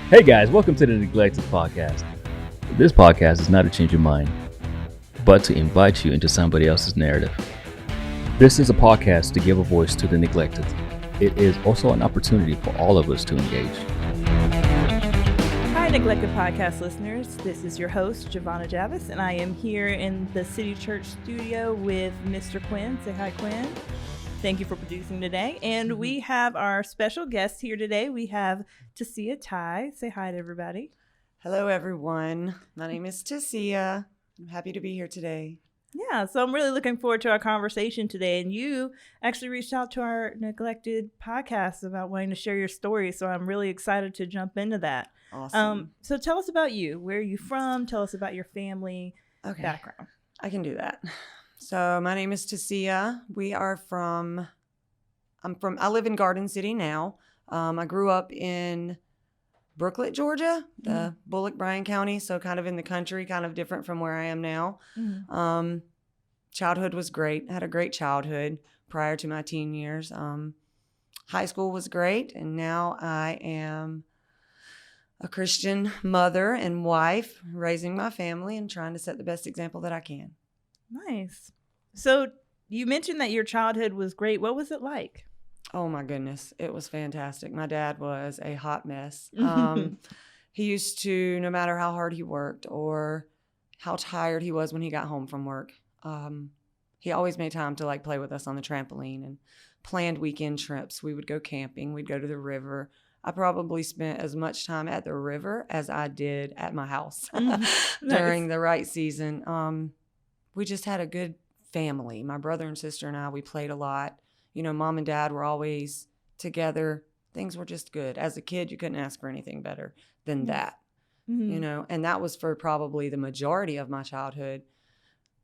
Hey guys, welcome to the Neglected Podcast. This podcast is not to change your mind, but to invite you into somebody else's narrative. This is a podcast to give a voice to the neglected. It is also an opportunity for all of us to engage. Hi, Neglected Podcast listeners. This is your host, Jovanna Javis, and I am here in the City Church studio with Mr. Quinn. Say hi, Quinn. Thank you for producing today. And we have our special guest here today. We have Tisia Tye. Say hi to everybody. Hello, everyone. My name is Tisia. I'm happy to be here today. Yeah, so I'm really looking forward to our conversation today. And you actually reached out to our Neglected Podcast about wanting to share your story. So I'm really excited to jump into that. Awesome. So tell us about you. Where are you from? Tell us about your family background. I can do that. So my name is Tisia. I live in Garden City now. I grew up in Brooklet, Georgia, the Bullock-Bryan County, so kind of in the country, kind of different from where I am now. Childhood was great. I had a great childhood prior to my teen years. High school was great, and now I am a Christian mother and wife, raising my family and trying to set the best example that I can. Nice. So you mentioned that your childhood was great. What was it like? Oh my goodness. It was fantastic. My dad was a hot mess. He used to, no matter how hard he worked or how tired he was when he got home from work, he always made time to play with us on the trampoline and planned weekend trips. We would go camping. We'd go to the river. I probably spent as much time at the river as I did at my house during the right season. We just had a good family. My brother and sister and I, we played a lot. You know, mom and dad were always together. Things were just good. As a kid, you couldn't ask for anything better than that, you know, and that was for probably the majority of my childhood.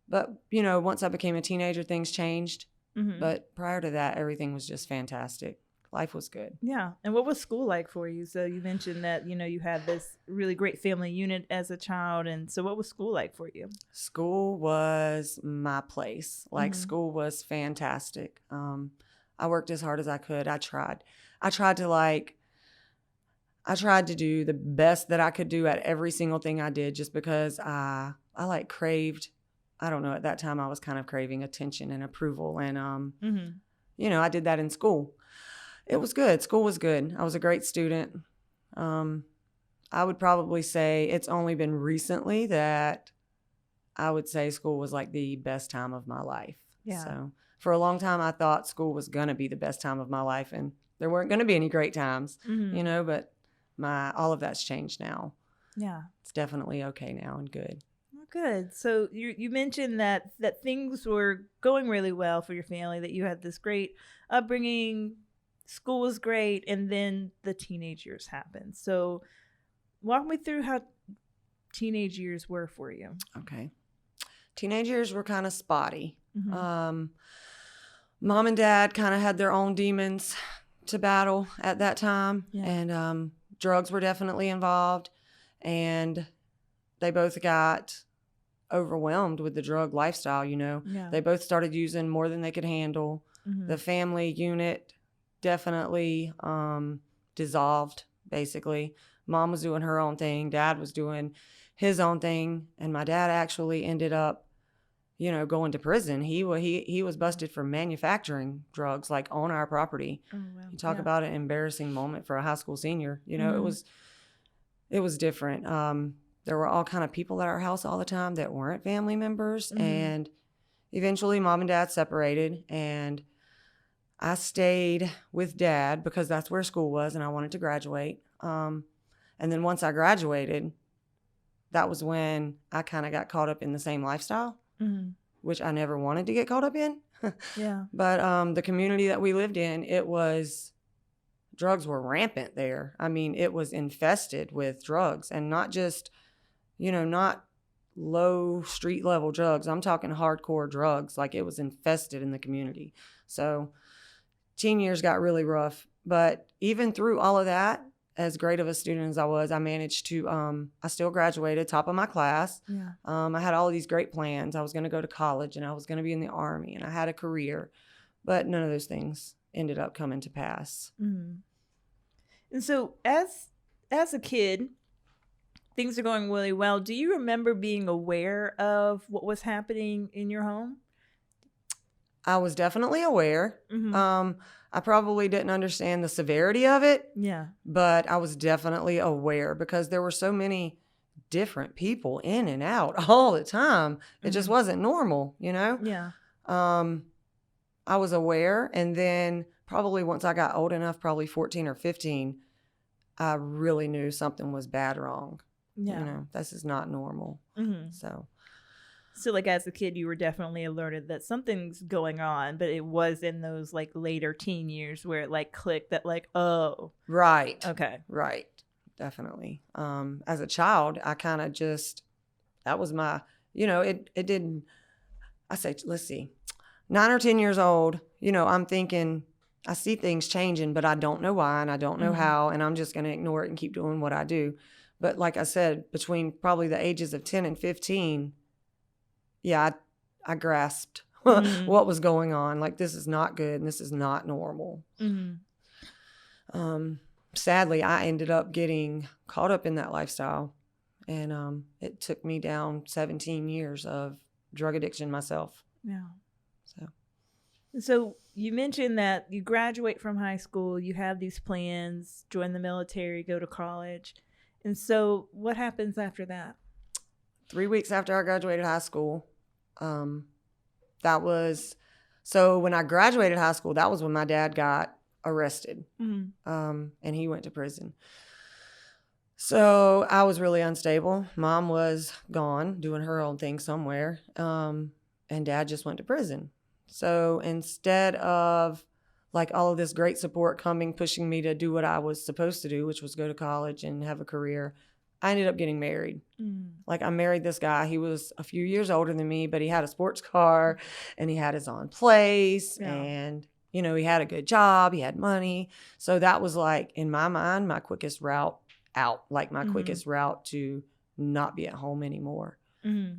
But, you know, once I became a teenager, things changed. But prior to that, everything was just fantastic. Life was good. Yeah. And what was school like for you? So you mentioned that, you know, you had this really great family unit as a child. And so what was school like for you? School was my place. School was fantastic. I worked as hard as I could. I tried to do the best that I could do at every single thing I did, just because I craved, I don't know, at that time I was kind of craving attention and approval. And, you know, I did that in school. It was good. School was good. I was a great student. I would probably say it's only been recently that I would say school was like the best time of my life. Yeah. So for a long time, I thought school was going to be the best time of my life, and there weren't going to be any great times, you know, but all of that's changed now. Yeah. It's definitely okay now and good. Well, good. So you mentioned that things were going really well for your family, that you had this great upbringing. School was great, and then the teenage years happened. So walk me through how teenage years were for you. Okay. Teenage years were kind of spotty. Mom and dad kind of had their own demons to battle at that time. Yeah. And drugs were definitely involved. And they both got overwhelmed with the drug lifestyle, you know. Yeah. They both started using more than they could handle. The family unit definitely dissolved, basically. Mom was doing her own thing. Dad was doing his own thing. And my dad actually ended up, you know, going to prison. He was busted for manufacturing drugs, on our property. Oh, wow. You talk about an embarrassing moment for a high school senior. You know, it was different. There were all kind of people at our house all the time that weren't family members. And eventually mom and dad separated, and I stayed with dad because that's where school was and I wanted to graduate. And then once I graduated, that was when I kind of got caught up in the same lifestyle, which I never wanted to get caught up in. Yeah. But the community that we lived in, drugs were rampant there. I mean, it was infested with drugs, and not just, you know, not low street level drugs. I'm talking hardcore drugs. It was infested in the community. So teen years got really rough, but even through all of that, as great of a student as I was, I managed to, I still graduated top of my class. Yeah. I had all of these great plans. I was going to go to college and I was going to be in the Army and I had a career, but none of those things ended up coming to pass. And so as as a kid, things are going really well. Do you remember being aware of what was happening in your home? I was definitely aware. Mm-hmm. I probably didn't understand the severity of it. Yeah. But I was definitely aware because there were so many different people in and out all the time. It just wasn't normal, you know? Yeah. I was aware. And then probably once I got old enough, probably 14 or 15, I really knew something was bad wrong. Yeah. You know, this is not normal. Mm-hmm. So like as a kid, you were definitely alerted that something's going on, but it was in those like later teen years where it like clicked that like, oh. Right. Okay. Right. Definitely. As a child, I kind of just, that was my, you know, it didn't, I say, let's see, 9 or 10 years old, you know, I'm thinking, I see things changing, but I don't know why and I don't know how, and I'm just going to ignore it and keep doing what I do. But like I said, between probably the ages of 10 and 15, yeah, I grasped what was going on. Like, this is not good and this is not normal. Sadly, I ended up getting caught up in that lifestyle, and it took me down 17 years of drug addiction myself. Yeah. So you mentioned that you graduate from high school, you have these plans, join the military, go to college. And so what happens after that? 3 weeks after I graduated high school, that was, so when I graduated high school, that was when my dad got arrested, and he went to prison. So I was really unstable. Mom was gone doing her own thing somewhere, and Dad just went to prison. So instead of like all of this great support coming, pushing me to do what I was supposed to do, which was go to college and have a career, I ended up getting married. Like, I married this guy. He was a few years older than me, but he had a sports car and he had his own place, and, you know, he had a good job. He had money. So that was like, in my mind, my quickest route out, like my quickest route to not be at home anymore.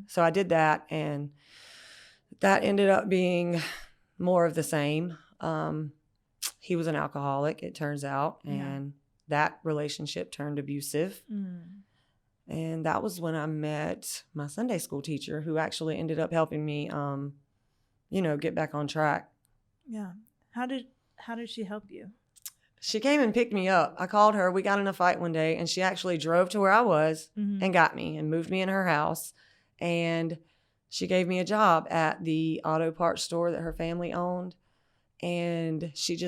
So I did that, and that ended up being more of the same. He was an alcoholic, it turns out, and that relationship turned abusive. And that was when I met my Sunday school teacher, who actually ended up helping me, you know, get back on track. Yeah. How did she help you? She came and picked me up. I called her. We got in a fight one day, and she actually drove to where I was and got me and moved me in her house. And she gave me a job at the auto parts store that her family owned. And she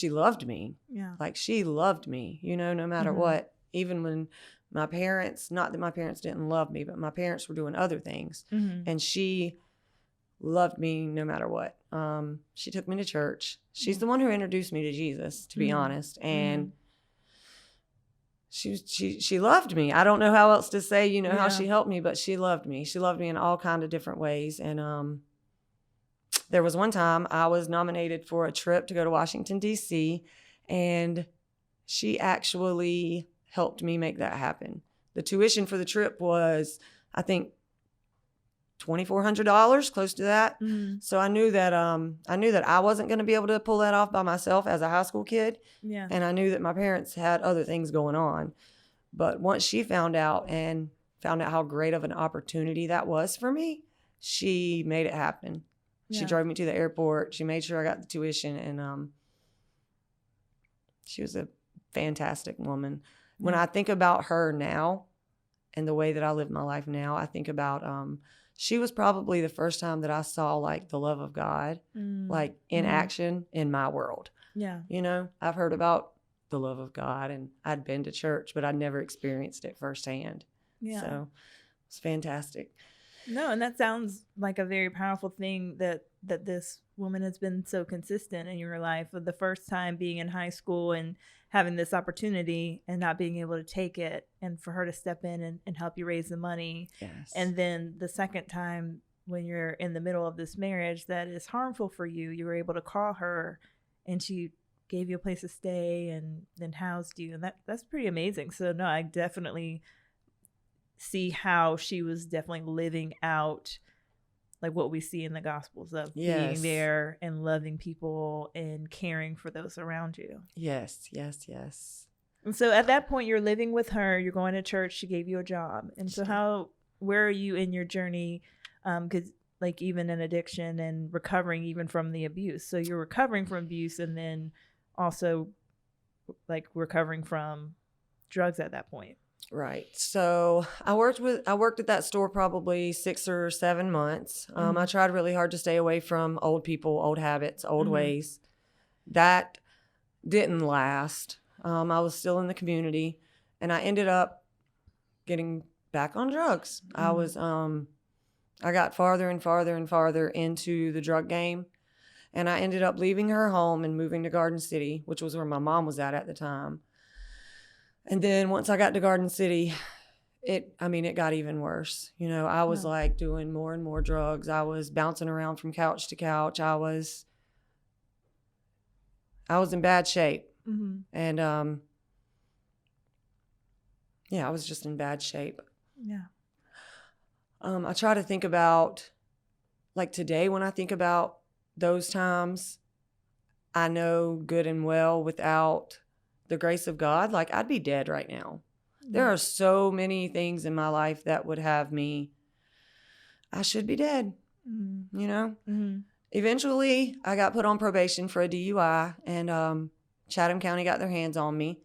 loved me. Yeah. Like, she loved me, you know, no matter what. Even when my parents, not that my parents didn't love me, but my parents were doing other things. And she loved me no matter what. She took me to church. She's the one who introduced me to Jesus, to be honest. And she loved me. I don't know how else to say, you know, how she helped me, but she loved me. She loved me in all kinds of different ways. And there was one time I was nominated for a trip to go to Washington, D.C., and she actually helped me make that happen. The tuition for the trip was, I think, $2,400, close to that. So I knew that I wasn't going to be able to pull that off by myself as a high school kid. Yeah. And I knew that my parents had other things going on. But once she found out how great of an opportunity that was for me, she made it happen. She drove me to the airport. She made sure I got the tuition, and she was a fantastic woman. When I think about her now and the way that I live my life now, I think about she was probably the first time that I saw like the love of God, like in action in my world. Yeah. You know, I've heard about the love of God and I'd been to church, but I'd never experienced it firsthand. Yeah. So it's fantastic. No, and that sounds like a very powerful thing that this woman has been so consistent in your life. For the first time being in high school and having this opportunity and not being able to take it, and for her to step in and help you raise the money. Yes. And then the second time when you're in the middle of this marriage that is harmful for you, you were able to call her and she gave you a place to stay and then housed you. And that's pretty amazing. So no, I definitely see how she was definitely living out like what we see in the Gospels of being there and loving people and caring for those around you. Yes, yes, yes. And so at that point, you're living with her, you're going to church, she gave you a job. And so where are you in your journey? Because like even in addiction and recovering even from the abuse. So you're recovering from abuse and then also like recovering from drugs at that point. Right. So I worked at that store probably 6 or 7 months. I tried really hard to stay away from old people, old habits, old ways. That didn't last. I was still in the community, and I ended up getting back on drugs. I got farther and farther and farther into the drug game, and I ended up leaving her home and moving to Garden City, which was where my mom was at the time. And then once I got to Garden City, it got even worse. You know, I was like doing more and more drugs. I was bouncing around from couch to couch. I was in bad shape. And I was just in bad shape. Yeah. I try to think about, like today, when I think about those times, I know good and well without the grace of God, like I'd be dead right now. There are so many things in my life that would have me, I should be dead, you know? Eventually, I got put on probation for a DUI, and Chatham County got their hands on me.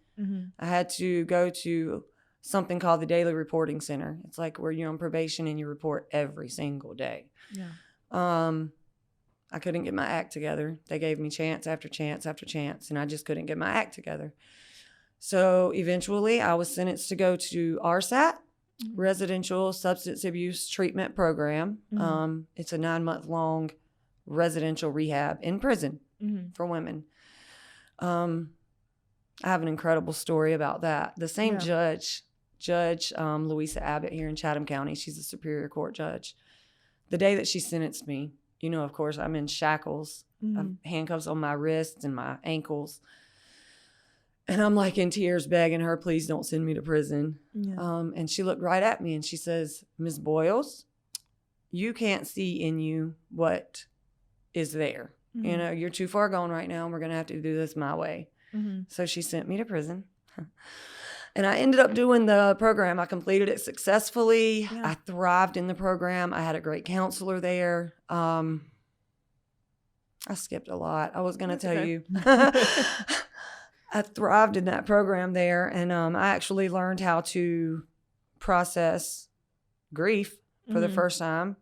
I had to go to something called the Daily Reporting Center. It's like where you're on probation and you report every single day. I couldn't get my act together. They gave me chance after chance after chance, and I just couldn't get my act together. So eventually I was sentenced to go to RSAT, Residential Substance Abuse Treatment Program. It's a 9-month-long residential rehab in prison for women. I have an incredible story about that. The same Judge Louisa Abbott here in Chatham County, she's a Superior Court judge. The day that she sentenced me, you know, of course, I'm in shackles. I have handcuffs on my wrists and my ankles. And I'm like in tears begging her, please don't send me to prison. And she looked right at me and she says, Ms. Boyles, you can't see in you what is there. You know, you're too far gone right now, and we're going to have to do this my way. So she sent me to prison. And I ended up doing the program. I completed it successfully. I thrived in the program. I had a great counselor there. I skipped a lot. I was going to tell you. I thrived in that program there, and I actually learned how to process grief for the first time.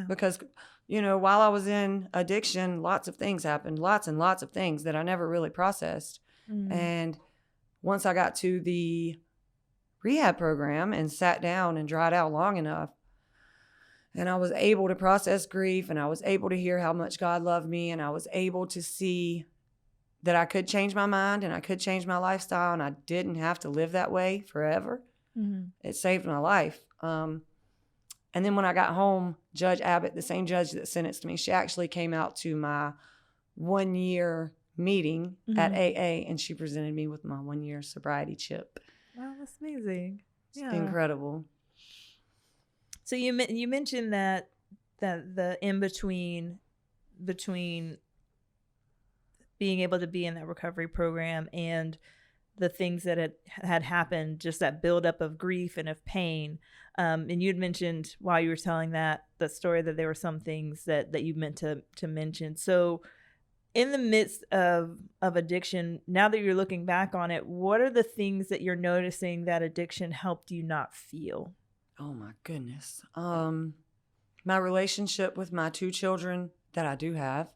Because, you know, while I was in addiction, lots of things happened, lots and lots of things that I never really processed. And once I got to the rehab program and sat down and dried out long enough, and I was able to process grief, and I was able to hear how much God loved me, and I was able to see that I could change my mind and I could change my lifestyle, and I didn't have to live that way forever. It saved my life. And then when I got home, Judge Abbott, the same judge that sentenced me, she actually came out to my 1-year meeting at AA, and she presented me with my 1-year sobriety chip. Wow, that's amazing. It's incredible. So you mentioned that the in between being able to be in that recovery program and the things that had happened, just that buildup of grief and of pain. And you'd mentioned while you were telling that story that there were some things that you meant to mention. So in the midst of addiction, now that you're looking back on it, what are the things that you're noticing that addiction helped you not feel? Oh my goodness. My relationship with my 2 children that I do have,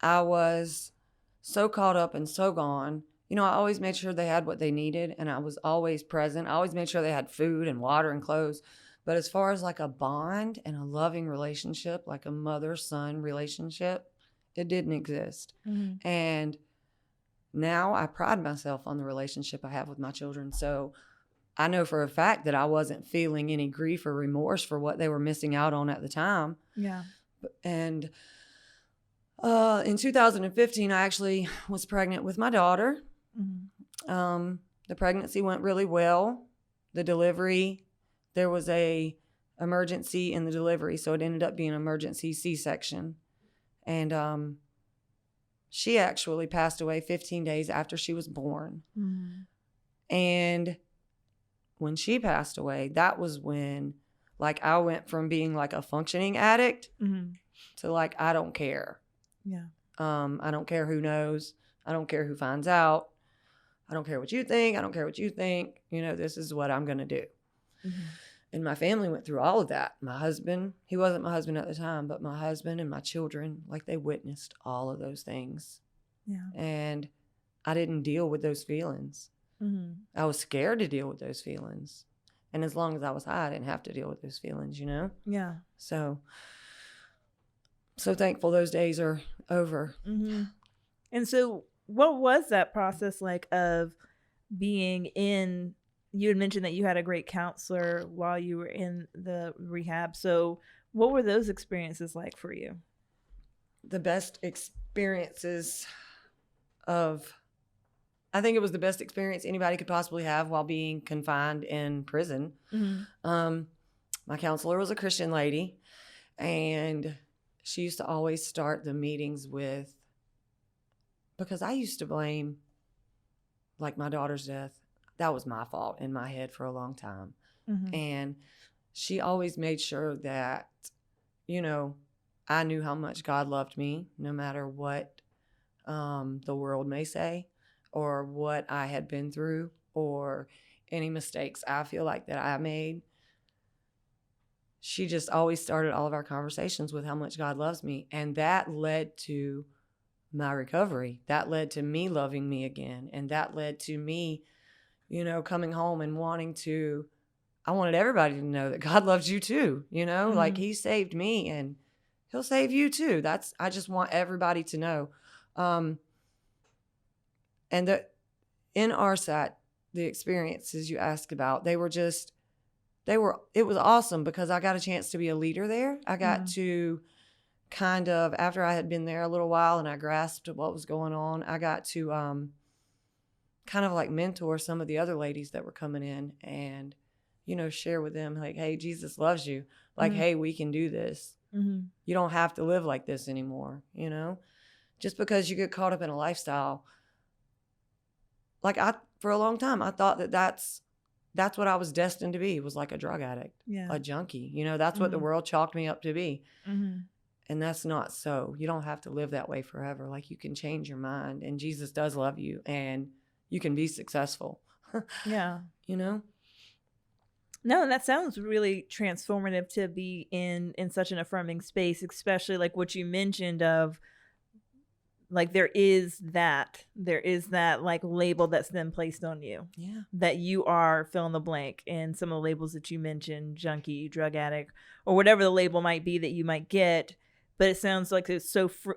I was so caught up and so gone. You know, I always made sure they had what they needed, and I was always present. I always made sure they had food and water and clothes. But as far as like a bond and a loving relationship, like a mother-son relationship, it didn't exist. And now I pride myself on the relationship I have with my children. So I know for a fact that I wasn't feeling any grief or remorse for what they were missing out on at the time. And in 2015, I actually was pregnant with my daughter. The pregnancy went really well. The delivery, there was a emergency in the delivery, so it ended up being an emergency C-section. And she actually passed away 15 days after she was born. And when she passed away, that was when, like, I went from being like a functioning addict to like, I don't care. Yeah. I don't care who knows. I don't care who finds out. I don't care what you think. I don't care what you think. You know, this is what I'm going to do. And my family went through all of that. My husband, he wasn't my husband at the time, but my husband and my children, like, they witnessed all of those things. Yeah. And I didn't deal with those feelings. I was scared to deal with those feelings. And as long as I was high, I didn't have to deal with those feelings, you know? Yeah. So thankful those days are over. And so what was that process like of being in, you had mentioned that you had a great counselor while you were in the rehab. So what were those experiences like for you? The best experiences I think it was the best experience anybody could possibly have while being confined in prison. My counselor was a Christian lady, and she used to always start the meetings with, because I used to blame, like, my daughter's death. That was my fault in my head for a long time. And she always made sure that, you know, I knew how much God loved me, no matter what the world may say, or what I had been through, or any mistakes I feel like that I made. She just always started all of our conversations with how much God loves me. And that led to my recovery. That led to me loving me again. And that led to me, you know, coming home and I wanted everybody to know that God loves you too. You know, like, he saved me and he'll save you too. I just want everybody to know. And in RSAT, the experiences you asked about, it was awesome because I got a chance to be a leader there. I got to kind of, after I had been there a little while and I grasped what was going on, I got to kind of like mentor some of the other ladies that were coming in and, you know, share with them, like, hey, Jesus loves you. Like, hey, we can do this. You don't have to live like this anymore, you know? Just because you get caught up in a lifestyle. Like, for a long time, I thought that's what I was destined to be, was like a drug addict, a junkie. You know, that's what the world chalked me up to be. And that's not so. You don't have to live that way forever. Like, you can change your mind, and Jesus does love you, and you can be successful. Yeah. You know? No, and that sounds really transformative to be in such an affirming space, especially like what you mentioned of, like, there is that like label that's then placed on you. Yeah. That you are fill in the blank. And some of the labels that you mentioned, junkie, drug addict, or whatever the label might be that you might get. But it sounds like it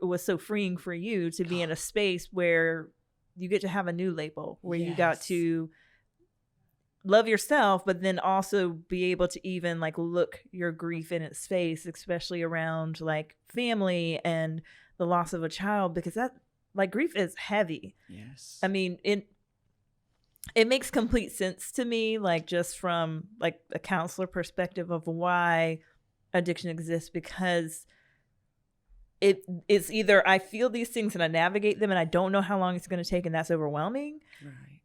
was so freeing for you to be in a space where you get to have a new label, where you got to love yourself, but then also be able to even like look your grief in its face, especially around like family and the loss of a child, because that, like, grief is heavy. Yes. I mean, it makes complete sense to me, like, just from like a counselor perspective of why addiction exists, because it's either I feel these things and I navigate them and I don't know how long it's going to take and that's overwhelming, Right,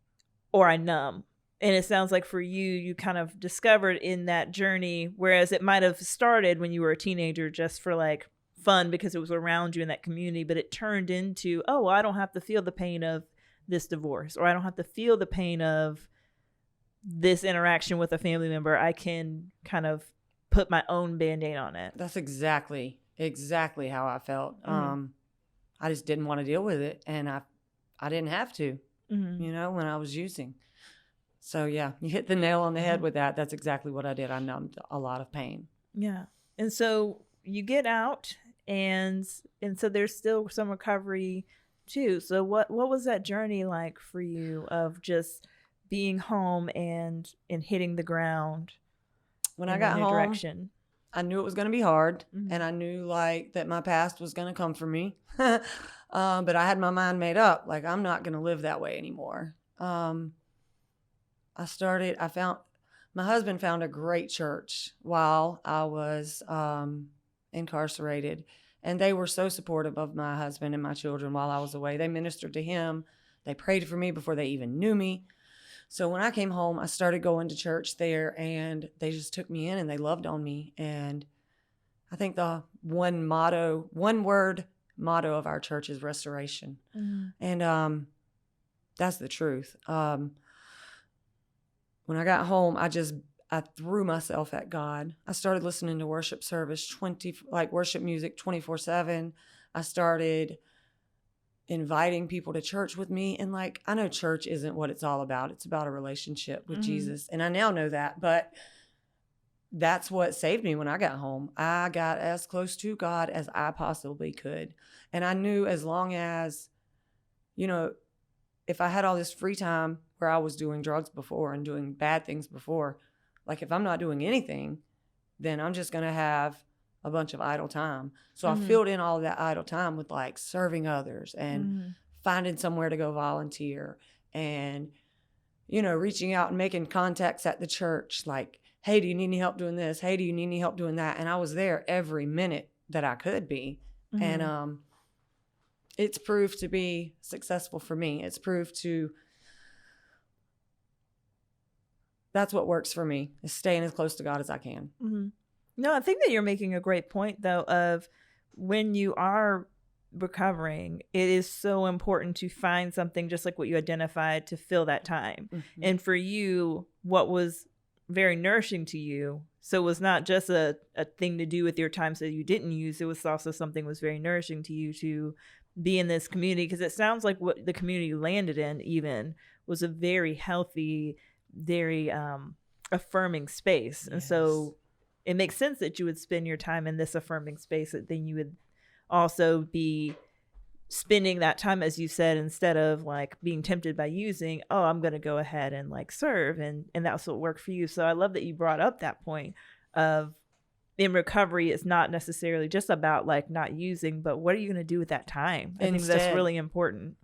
or I numb. And it sounds like for you kind of discovered in that journey, whereas it might have started when you were a teenager just for like fun because it was around you in that community, but it turned into, oh, well, I don't have to feel the pain of this divorce, or I don't have to feel the pain of this interaction with a family member. I can kind of put my own Band-Aid on it. That's exactly how I felt. I just didn't want to deal with it, and I didn't have to, you know, when I was using. So yeah, you hit the nail on the head with that. That's exactly what I did. I numbed a lot of pain. Yeah. And so you get out, and so there's still some recovery too. So what was that journey like for you of just being home and hitting the ground? When I got home, direction? I knew it was going to be hard, and I knew like that my past was going to come for me. But I had my mind made up, like, I'm not going to live that way anymore. My husband found a great church while I was incarcerated, and they were so supportive of my husband and my children while I was away. They ministered to him. They prayed for me before they even knew me. So when I came home, I started going to church there, and they just took me in and they loved on me. And I think the one word motto of our church is restoration. And that's the truth. When I got home, I threw myself at God. I started listening to worship worship music 24/7. I started inviting people to church with me. And I know church isn't what it's all about. It's about a relationship with Jesus. And I now know that, but that's what saved me when I got home. I got as close to God as I possibly could. And I knew as long as, if I had all this free time where I was doing drugs before and doing bad things before, if I'm not doing anything, then I'm just going to have a bunch of idle time. So I filled in all of that idle time with serving others and finding somewhere to go volunteer and, reaching out and making contacts at the church. Hey, do you need any help doing this? Hey, do you need any help doing that? And I was there every minute that I could be. And it's proved to be successful for me. It's proved that's what works for me, is staying as close to God as I can. No, I think that you're making a great point, though, of when you are recovering, it is so important to find something, just like what you identified, to fill that time. And for you, what was very nourishing to you, so it was not just a thing to do with your time so you didn't use, it was also something was very nourishing to you to be in this community, because it sounds like what the community you landed in even was a very healthy, very affirming space. And so it makes sense that you would spend your time in this affirming space, that then you would also be spending that time, as you said, instead of being tempted by using, I'm going to go ahead and serve. And that's what worked for you. So I love that you brought up that point of, in recovery, it's not necessarily just about not using, but what are you going to do with that time? I think that's really important.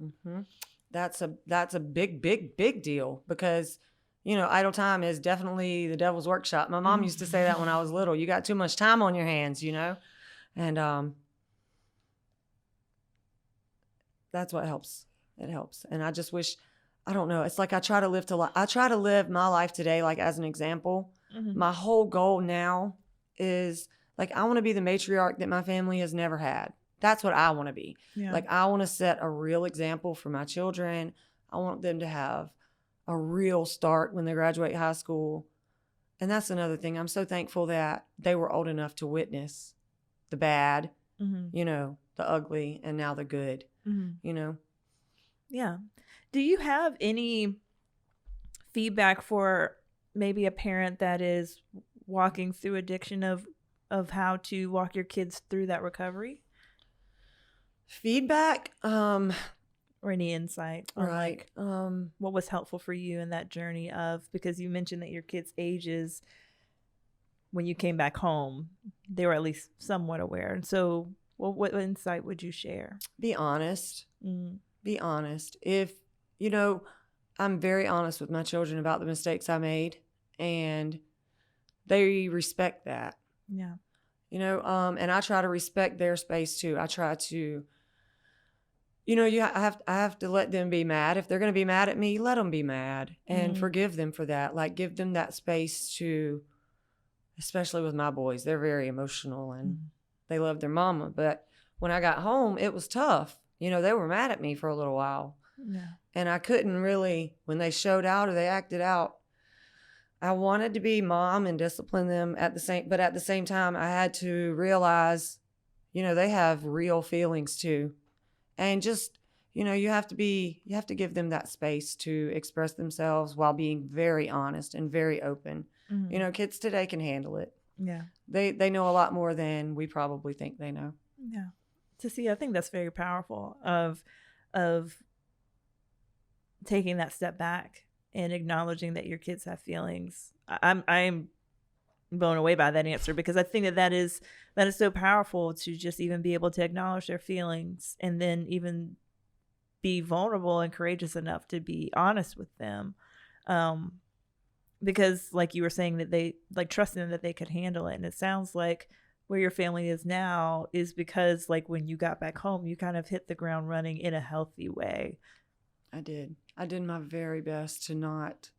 That's a big, big, big deal, because idle time is definitely the devil's workshop. My mom used to say that when I was little. You got too much time on your hands, and that's what helps. It helps. And I just wish, I don't know, it's I try to live my life today as an example. My whole goal now is I want to be the matriarch that my family has never had. That's what I want to be. I want to set a real example for my children. I want them to have a real start when they graduate high school. And that's another thing. I'm so thankful that they were old enough to witness the bad, the ugly, and now the good, Yeah. Do you have any feedback for maybe a parent that is walking through addiction of how to walk your kids through that recovery? Feedback? Or any insight? Right. What was helpful for you in that journey of, because you mentioned that your kids' ages, when you came back home, they were at least somewhat aware. And so what insight would you share? Be honest. Be honest. If, I'm very honest with my children about the mistakes I made, and they respect that. Yeah. And I try to respect their space too. I try to, I have to let them be mad. If they're going to be mad at me, let them be mad and forgive them for that. Give them that space to, especially with my boys, they're very emotional and they love their mama. But when I got home, it was tough. They were mad at me for a little while. Yeah. And I couldn't really, when they showed out or they acted out, I wanted to be mom and discipline them but at the same time, I had to realize, they have real feelings too. And just, you have to give them that space to express themselves while being very honest and very open. Kids today can handle it. Yeah. They know a lot more than we probably think they know. Yeah. I think that's very powerful of taking that step back and acknowledging that your kids have feelings. I'm blown away by that answer, because I think that is so powerful, to just even be able to acknowledge their feelings and then even be vulnerable and courageous enough to be honest with them. Because like you were saying, that they trusting them that they could handle it. And it sounds like where your family is now is because when you got back home, you kind of hit the ground running in a healthy way. I did my very best to not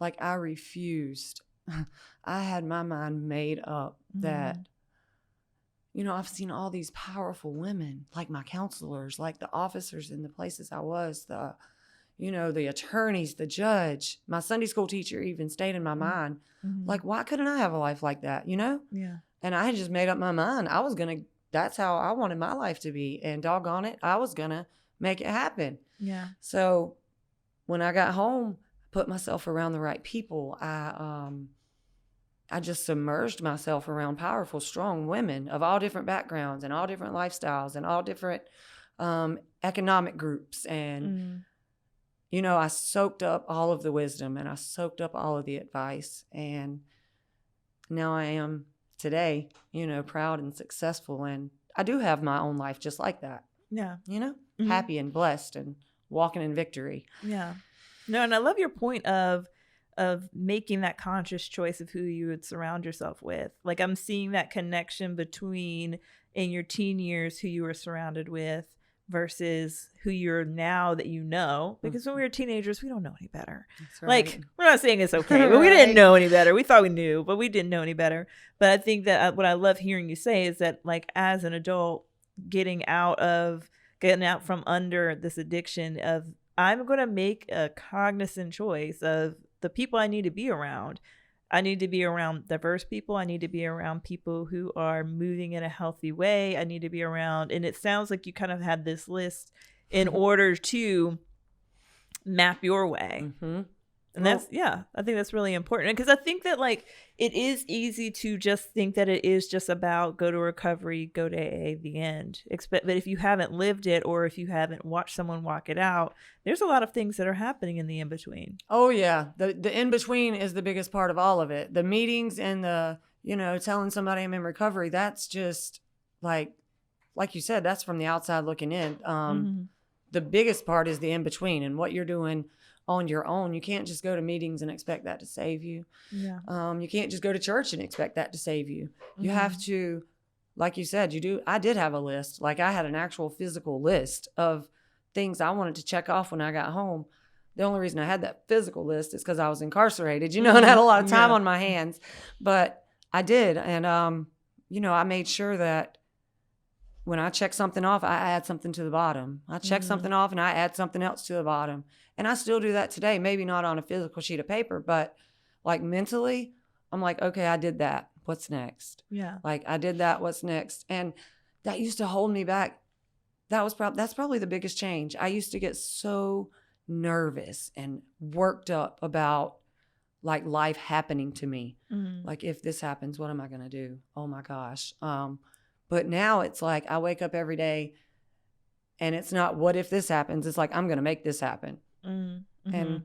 Like, I refused. I had my mind made up that, you know, I've seen all these powerful women, like my counselors, like the officers in the places I was, the, you know, the attorneys, the judge, my Sunday school teacher even stayed in my mind. Like, why couldn't I have a life like that, you know? Yeah. And I had just made up my mind. I was going to, that's how I wanted my life to be. And doggone it, I was going to make it happen. Yeah. So when I got home, put myself around the right people. I just submerged myself around powerful, strong women of all different backgrounds and all different lifestyles and all different economic groups. And, you know, I soaked up all of the wisdom and I soaked up all of the advice. And now I am today, you know, proud and successful. And I do have my own life just like that. Yeah. You know, happy and blessed and walking in victory. Yeah. No, and I love your point of making that conscious choice of who you would surround yourself with. Like, I'm seeing that connection between in your teen years who you were surrounded with versus who you're now that you know. Because when we were teenagers, we don't know any better. That's right. Like, we're not saying it's okay, but we didn't know any better. We thought we knew, but we didn't know any better. But I think that what I love hearing you say is that, like, as an adult, getting out from under this addiction of, I'm going to make a cognizant choice of the people I need to be around. I need to be around diverse people. I need to be around people who are moving in a healthy way. I need to be around, and it sounds like you kind of had this list in order to map your way. And that's, I think that's really important. Because I think that, like, it is easy to just think that it is just about go to recovery, go to AA, the end. But if you haven't lived it, or if you haven't watched someone walk it out, there's a lot of things that are happening in the in-between. Oh, yeah. The in-between is the biggest part of all of it. The meetings and the, you know, telling somebody I'm in recovery, that's just like you said, that's from the outside looking in. The biggest part is the in-between and what you're doing on your own. You can't just go to meetings and expect that to save you. Yeah. You can't just go to church and expect that to save you. You have to, like you said, I did have a list. Like, I had an actual physical list of things I wanted to check off when I got home. The only reason I had that physical list is because I was incarcerated, you know, and had a lot of time on my hands. But I did. And, you know, I made sure that when I check something off, I add something to the bottom. I check something off and I add something else to the bottom. And I still do that today, maybe not on a physical sheet of paper, but like mentally, I'm like, okay, I did that. What's next? Yeah. Like, I did that. What's next? And that used to hold me back. That's probably the biggest change. I used to get so nervous and worked up about, like, life happening to me. Like, if this happens, what am I going to do? Oh my gosh. But now it's like, I wake up every day and it's not, what if this happens? It's like, I'm going to make this happen. And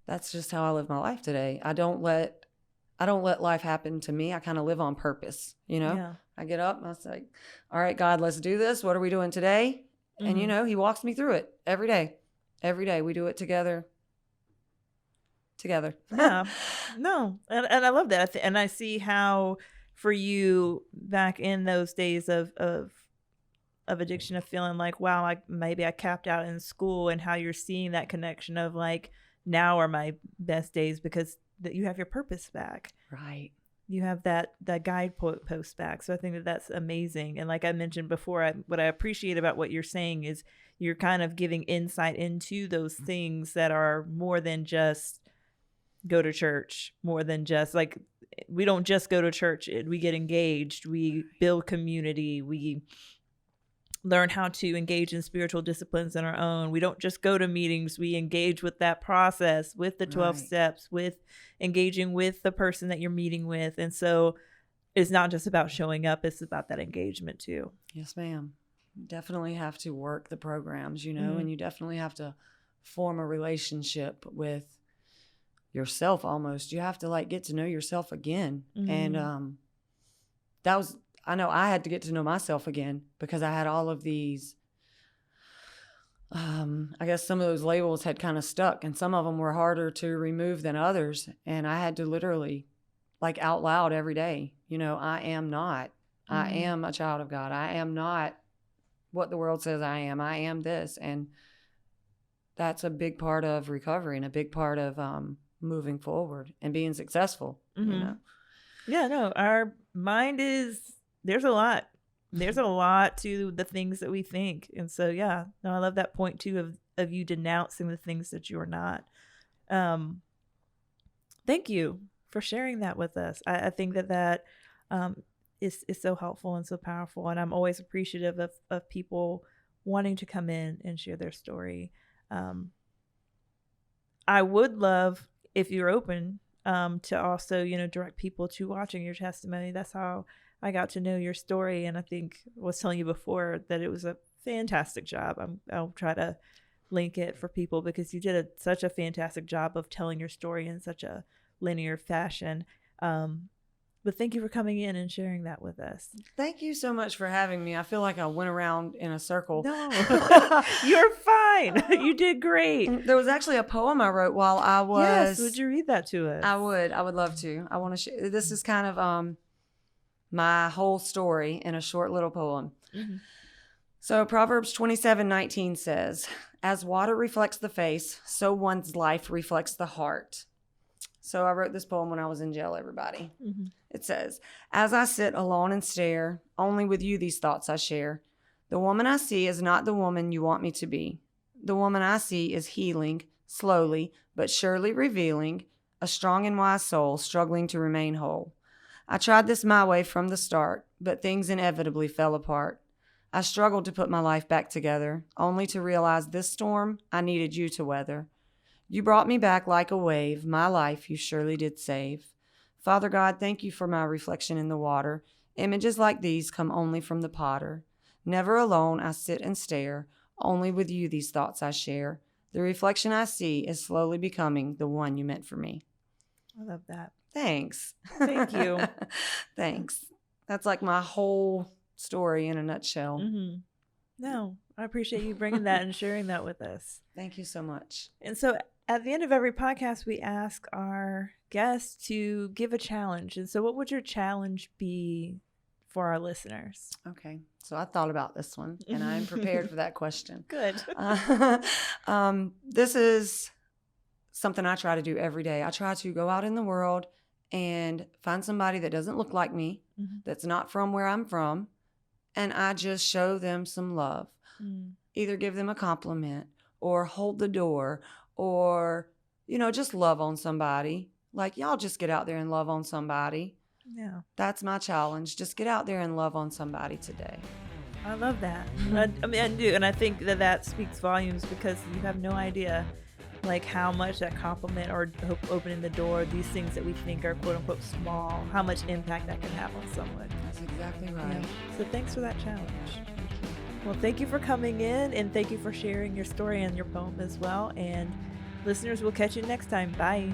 that's just how I live my life today. I don't let life happen to me. I kind of live on purpose, you know? Yeah. I get up and I say, all right, God, let's do this. What are we doing today? And, you know, he walks me through it every day. Every day we do it together. Yeah. No. And I love that. And I see how for you back in those days of addiction, of feeling like, wow, maybe I capped out in school, and how you're seeing that connection of, like, now are my best days because that you have your purpose back. Right. You have that guidepost back. So I think that that's amazing. And like I mentioned before, what I appreciate about what you're saying is you're kind of giving insight into those things that are more than just go to church, more than just, like, we don't just go to church. We get engaged. We build community. We learn how to engage in spiritual disciplines on our own. We don't just go to meetings. We engage with that process, with the 12 steps, with engaging with the person that you're meeting with. And so it's not just about showing up. It's about that engagement too. Yes, ma'am. You definitely have to work the programs, you know, and you definitely have to form a relationship with yourself almost. You have to, like, get to know yourself again. And that was, I know I had to get to know myself again because I had all of these, I guess some of those labels had kind of stuck, and some of them were harder to remove than others. And I had to literally, like, out loud every day, you know, I am not. I am a child of God. I am not what the world says I am. I am this. And that's a big part of recovery and a big part of moving forward and being successful, you know? Yeah, no, our mind there's a lot. There's a lot to the things that we think. And so, yeah, no, I love that point too of you denouncing the things that you're not. Thank you for sharing that with us. I think that is so helpful and so powerful. And I'm always appreciative of people wanting to come in and share their story. I would love, if you're open, to also, direct people to watching your testimony. That's how I got to know your story. And I think I was telling you before that it was a fantastic job. I'll try to link it for people because you did such a fantastic job of telling your story in such a linear fashion. But thank you for coming in and sharing that with us. Thank you so much for having me. I feel like I went around in a circle. No, you're fine. You did great. There was actually a poem I wrote while I was... Yes, would you read that to us? I would love to. I want to share. This is kind of my whole story in a short little poem. So Proverbs 27:19 says, "As water reflects the face, so one's life reflects the heart." So I wrote this poem when I was in jail, everybody. It says, "As I sit alone and stare, only with you these thoughts I share. The woman I see is not the woman you want me to be. The woman I see is healing, slowly but surely revealing, a strong and wise soul struggling to remain whole. I tried this my way from the start, but things inevitably fell apart. I struggled to put my life back together, only to realize this storm I needed you to weather. You brought me back like a wave, my life you surely did save. Father God, thank you for my reflection in the water. Images like these come only from the potter. Never alone I sit and stare, only with you these thoughts I share. The reflection I see is slowly becoming the one you meant for me." I love that. Thanks. Thank you. Thanks. That's like my whole story in a nutshell. No, I appreciate you bringing that and sharing that with us. Thank you so much. And so at the end of every podcast, we ask our guests to give a challenge. And so what would your challenge be for our listeners? Okay. So I thought about this one and I'm prepared for that question. Good. This is something I try to do every day. I try to go out in the world and find somebody that doesn't look like me, that's not from where I'm from, and I just show them some love. Either give them a compliment or hold the door or, just love on somebody. Like, y'all just get out there and love on somebody. Yeah. That's my challenge. Just get out there and love on somebody today. I love that. I mean, I do. And I think that speaks volumes because you have no idea like how much that compliment or opening the door, these things that we think are quote unquote small, how much impact that can have on someone. That's exactly right. Yeah. So thanks for that challenge. Well, thank you for coming in and thank you for sharing your story and your poem as well. And listeners, we'll catch you next time. Bye.